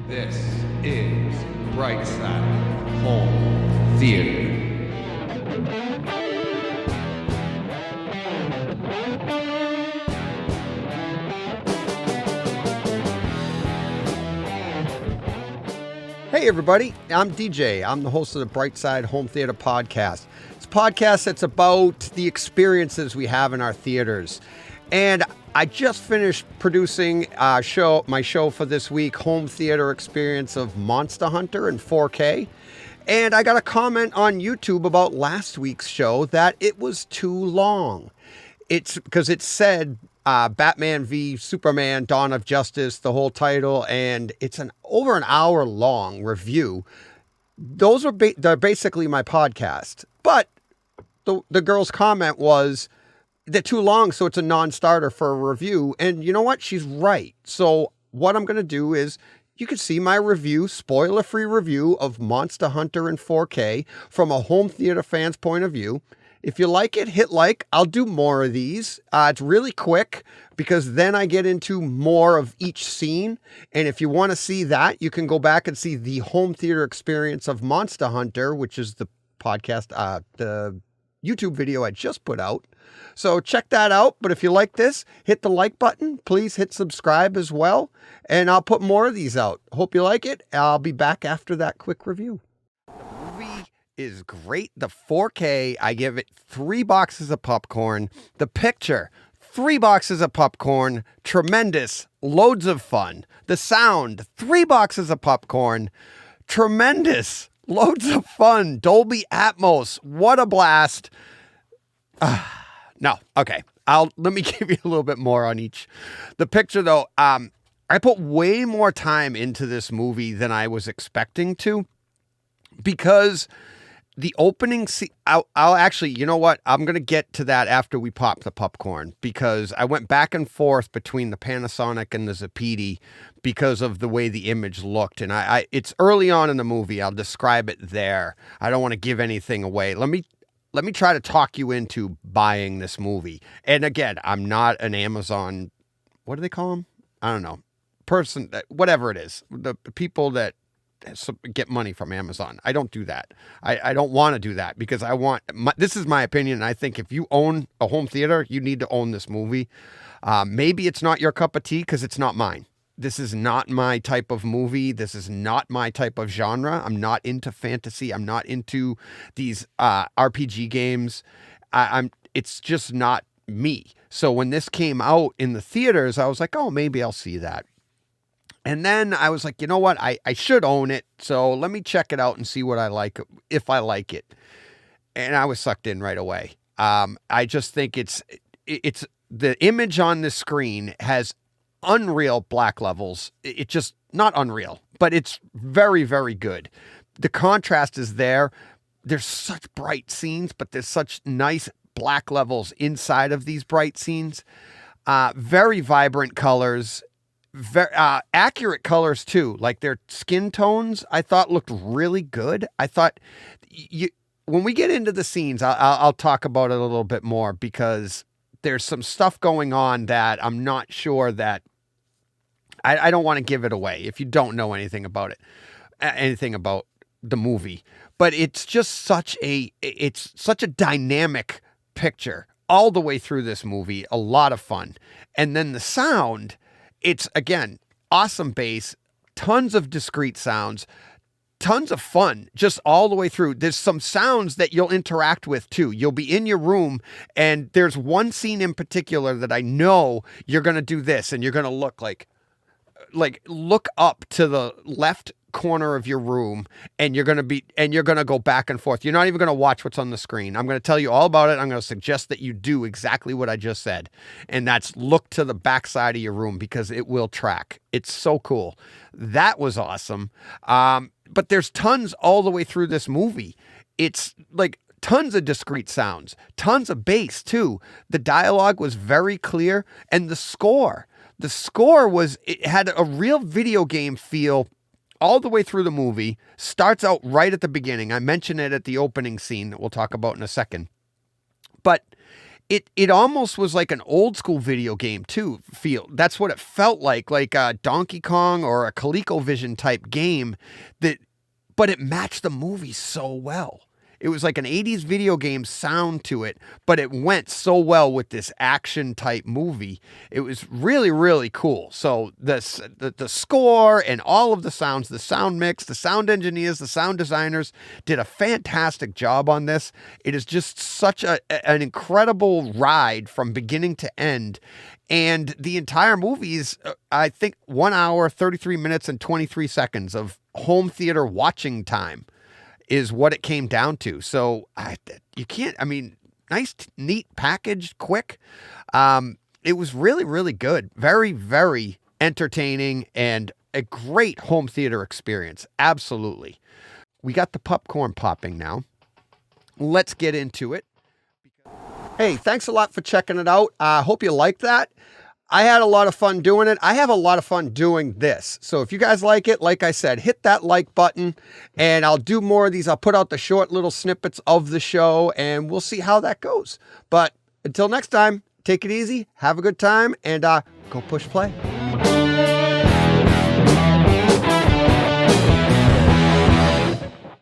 This is Brightside Home Theater. Hey everybody, I'm DJ. I'm the host of the Brightside Home Theater podcast. It's a podcast that's about the experiences we have in our theaters. And I just finished producing my show for this week, Home Theater Experience of Monster Hunter in 4K. And I got a comment on YouTube about last week's show that it was too long. It's because it said Batman v Superman, Dawn of Justice, the whole title, and it's over an hour long review. Those are they're basically my podcast. But the girl's comment was, they're too long, so it's a non-starter for a review. And you know what? She's right. So what I'm going to do is, you can see my review, spoiler-free review of Monster Hunter in 4K from a home theater fan's point of view. If you like it, hit like. I'll do more of these. It's really quick because then I get into more of each scene. And if you want to see that, you can go back and see the home theater experience of Monster Hunter, which is the podcast, the YouTube video I just put out. So check that out. But if you like this, hit the like button. Please hit subscribe as well. And I'll put more of these out. Hope you like it. I'll be back after that quick review. The movie is great. The 4K, I give it 3 boxes of popcorn. The picture, 3 boxes of popcorn. Tremendous. Loads of fun. The sound, 3 boxes of popcorn. Tremendous. Loads of fun. Dolby Atmos. What a blast. No. Okay. Let me give you a little bit more on each. The picture though, I put way more time into this movie than I was expecting to, because the opening scene, I'll actually, you know what? I'm going to get to that after we pop the popcorn, because I went back and forth between the Panasonic and the Zapiti because of the way the image looked. And it's early on in the movie. I'll describe it there. I don't want to give anything away. Let me try to talk you into buying this movie. And again, I'm not an Amazon, what do they call them? I don't know. Person, whatever it is. The people that get money from Amazon. I don't do that. I don't want to do that, because this is my opinion. And I think if you own a home theater, you need to own this movie. Maybe it's not your cup of tea because it's not mine. This is not my type of movie. This is not my type of genre. I'm not into fantasy. I'm not into these RPG games. It's just not me. So when this came out in the theaters, I was like, oh, maybe I'll see that. And then I was like, you know what? I should own it. So let me check it out and see what I like, if I like it. And I was sucked in right away. I just think it's the image on the screen has unreal black levels. It just, not unreal, but it's very, very good. The contrast is there. There's such bright scenes, but there's such nice black levels inside of these bright scenes. Very vibrant colors. Very accurate colors too, like their skin tones I thought looked really good. I thought when we get into the scenes, I'll talk about it a little bit more, because there's some stuff going on that I'm not sure that I don't want to give it away if you don't know anything about it, anything about the movie. But it's just such a dynamic picture all the way through this movie. A lot of fun, and then the sound. It's, again, awesome bass, tons of discrete sounds, tons of fun, just all the way through. There's some sounds that you'll interact with, too. You'll be in your room, and there's one scene in particular that I know you're going to do this, and you're going to look look up to the left corner of your room, and you're going to go back and forth. You're not even going to watch what's on the screen. I'm going to tell you all about it. I'm going to suggest that you do exactly what I just said. And that's look to the back side of your room, because it will track. It's so cool. That was awesome. But there's tons all the way through this movie. It's like tons of discrete sounds, tons of bass too. The dialogue was very clear, and the score it had a real video game feel all the way through the movie. Starts out right at the beginning. I mentioned it at the opening scene that we'll talk about in a second. But it almost was like an old school video game too. That's what it felt like a Donkey Kong or a ColecoVision type game but it matched the movie so well. It was like an 80s video game sound to it, but it went so well with this action type movie. It was really, really cool. So the score and all of the sounds, the sound mix, the sound engineers, the sound designers did a fantastic job on this. It is just such an incredible ride from beginning to end. And the entire movie is, I think, 1 hour, 33 minutes, and 23 seconds of home theater watching time is what it came down to. So nice, neat package, quick. It was really, really good. Very, very entertaining and a great home theater experience. Absolutely. We got the popcorn popping now. Let's get into it. Hey, thanks a lot for checking it out. I hope you liked that. I had a lot of fun doing it. I have a lot of fun doing this. So if you guys like it, like I said, hit that like button and I'll do more of these. I'll put out the short little snippets of the show and we'll see how that goes. But until next time, take it easy, have a good time, and go push play.